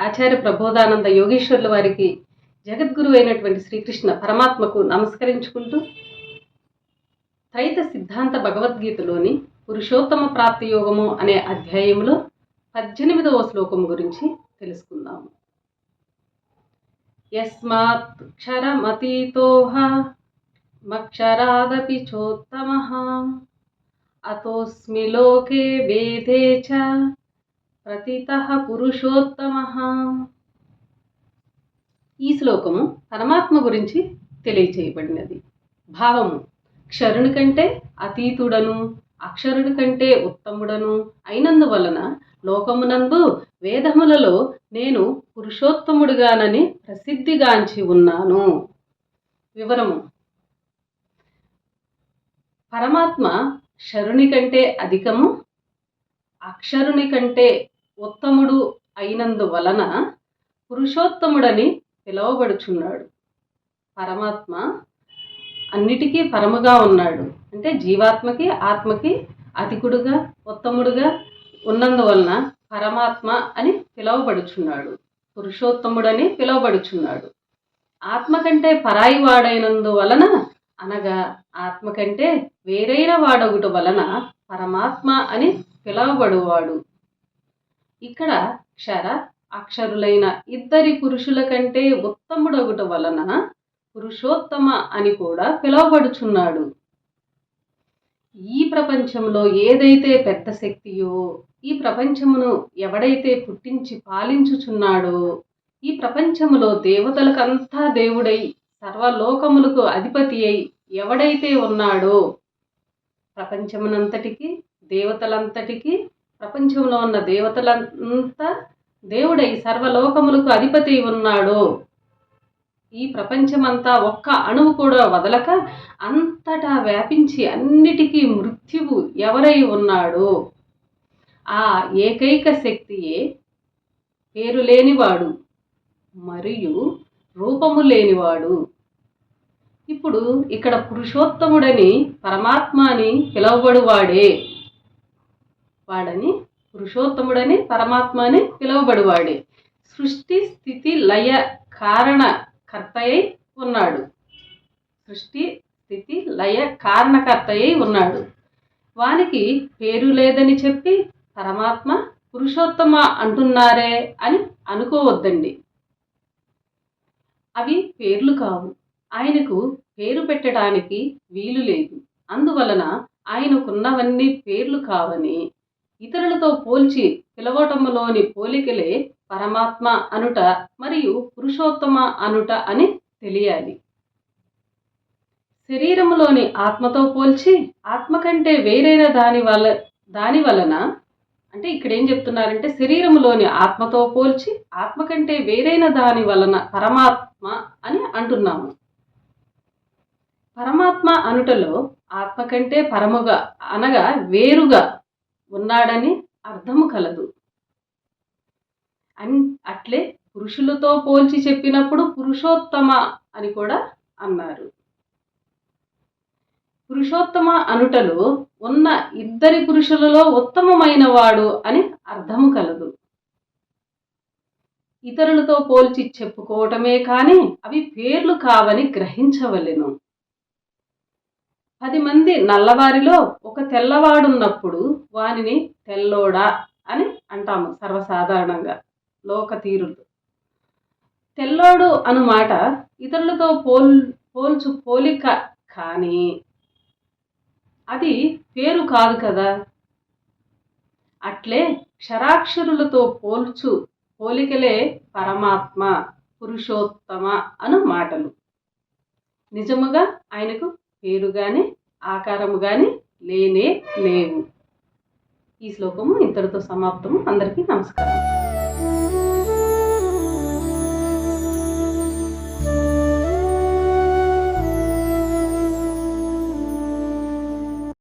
ఆచార్య ప్రబోధానంద యోగేశ్వర్ల వారికి జగద్గురు అయినటువంటి శ్రీకృష్ణ పరమాత్మకు నమస్కరించుకుంటూ త్రైత సిద్ధాంత భగవద్గీతలోని పురుషోత్తమ ప్రాప్తి యోగము అనే అధ్యాయంలో 18వ శ్లోకం గురించి తెలుసుకుందాము. యస్మాత్ క్షరమతీతోహ మక్షరాదపి చోత్తమః అతోస్మి లోకే వేదే చ ప్రతితః పురుషోత్తమః. ఈ శ్లోకము పరమాత్మ గురించి తెలియచేయబడినది. భావము: క్షరుని కంటే అతీతుడను, అక్షరుని కంటే ఉత్తముడను అయినందువలన లోకమునందు వేదములలో నేను పురుషోత్తముడుగానని ప్రసిద్ధిగాంచి ఉన్నాను. వివరము: పరమాత్మ క్షరుని కంటే అధికము, అక్షరుని కంటే ఉత్తముడు అయినందువలన పురుషోత్తముడని పిలువబడుచున్నాడు. పరమాత్మ అన్నిటికీ పరముగా ఉన్నాడు. అంటే జీవాత్మకి ఆత్మకి అధికుడుగా ఉత్తముడుగా ఉన్నందువలన పరమాత్మ అని పిలువబడుచున్నాడు, పురుషోత్తముడని పిలువబడుచున్నాడు. ఆత్మ కంటే పరాయి వాడైనందువలన, అనగా ఆత్మ కంటే వేరైన వాడొకటి వలన పరమాత్మ అని పిలువబడువాడు. ఇక్కడ క్షర అక్షరులైన ఇద్దరి పురుషుల కంటే ఉత్తముడొకటి వలన పురుషోత్తమ అని కూడా పిలువబడుచున్నాడు. ఈ ప్రపంచంలో ఏదైతే పెద్ద శక్తియో, ఈ ప్రపంచమును ఎవడైతే పుట్టించి పాలించుచున్నాడో, ఈ ప్రపంచములో దేవతలకంతా దేవుడై సర్వలోకములకు అధిపతి అయి ఎవడైతే ఉన్నాడో, ప్రపంచమునంతటికి దేవతలంతటికి, ప్రపంచంలో ఉన్న దేవతలంతా దేవుడై సర్వలోకములకు అధిపతి ఉన్నాడో, ఈ ప్రపంచమంతా ఒక్క అణువు కూడా వదలక అంతటా వ్యాపించి అన్నిటికీ మృత్యువు ఎవరై ఉన్నాడో, ఆ ఏకైక శక్తియే పేరు లేనివాడు మరియు రూపము లేనివాడు. ఇప్పుడు ఇక్కడ పురుషోత్తముడని పరమాత్మ అని పిలువబడువాడే, వాడని పురుషోత్తముడని పరమాత్మ అని పిలువబడువాడే సృష్టి స్థితి లయ కారణ కర్తయ్య ఉన్నాడు. సృష్టి స్థితి లయ కారణకర్తయ్య ఉన్నాడు. వానికి పేరు లేదని చెప్పి పరమాత్మ పురుషోత్తమ అంటున్నారే అని అనుకోవద్దండి. అవి పేర్లు కావు. ఆయనకు పేరు పెట్టడానికి వీలు లేదు. అందువలన ఆయనకున్నవన్నీ పేర్లు కావని, ఇతరులతో పోల్చి పిలవటంలోని పోలికలే పరమాత్మ అనుట మరియు పురుషోత్తమ అనుట అని తెలియాలి. శరీరములోని ఆత్మతో పోల్చి ఆత్మ కంటే వేరైన దాని వలన, అంటే ఇక్కడ ఏం చెప్తున్నారంటే శరీరములోని ఆత్మతో పోల్చి ఆత్మ కంటే వేరైన దాని వలన పరమాత్మ అని అంటున్నాము. పరమాత్మ అనుటలో ఆత్మ కంటే పరముగా అనగా వేరుగా ఉన్నాడని అర్థము కలదు. అట్లే పురుషులతో పోల్చి చెప్పినప్పుడు పురుషోత్తమ అని కూడా అన్నారు. పురుషోత్తమ అనుటలో ఉన్న ఇద్దరి పురుషులలో ఉత్తమమైన వాడు అని అర్థము కలదు. ఇతరులతో పోల్చి చెప్పుకోవటమే కానీ అవి పేర్లు కావని గ్రహించవలెను. 10 మంది నల్లవారిలో ఒక తెల్లవాడున్నప్పుడు వానిని తెల్లోడా అని అంటాము సర్వసాధారణంగా లోక తీరులు. తెల్లోడు అను మాట ఇతరులతో పోల్చు పోలిక, కానీ అది పేరు కాదు కదా. అట్లే క్షరాక్షరులతో పోల్చు పోలికలే పరమాత్మ పురుషోత్తమ అను మాటలు. నిజముగా ఆయనకు పేరు గాని ఆకారము గాని లేనే లేవు. ఈ శ్లోకము ఇంతటితో సమాప్తము. అందరికీ నమస్కారం.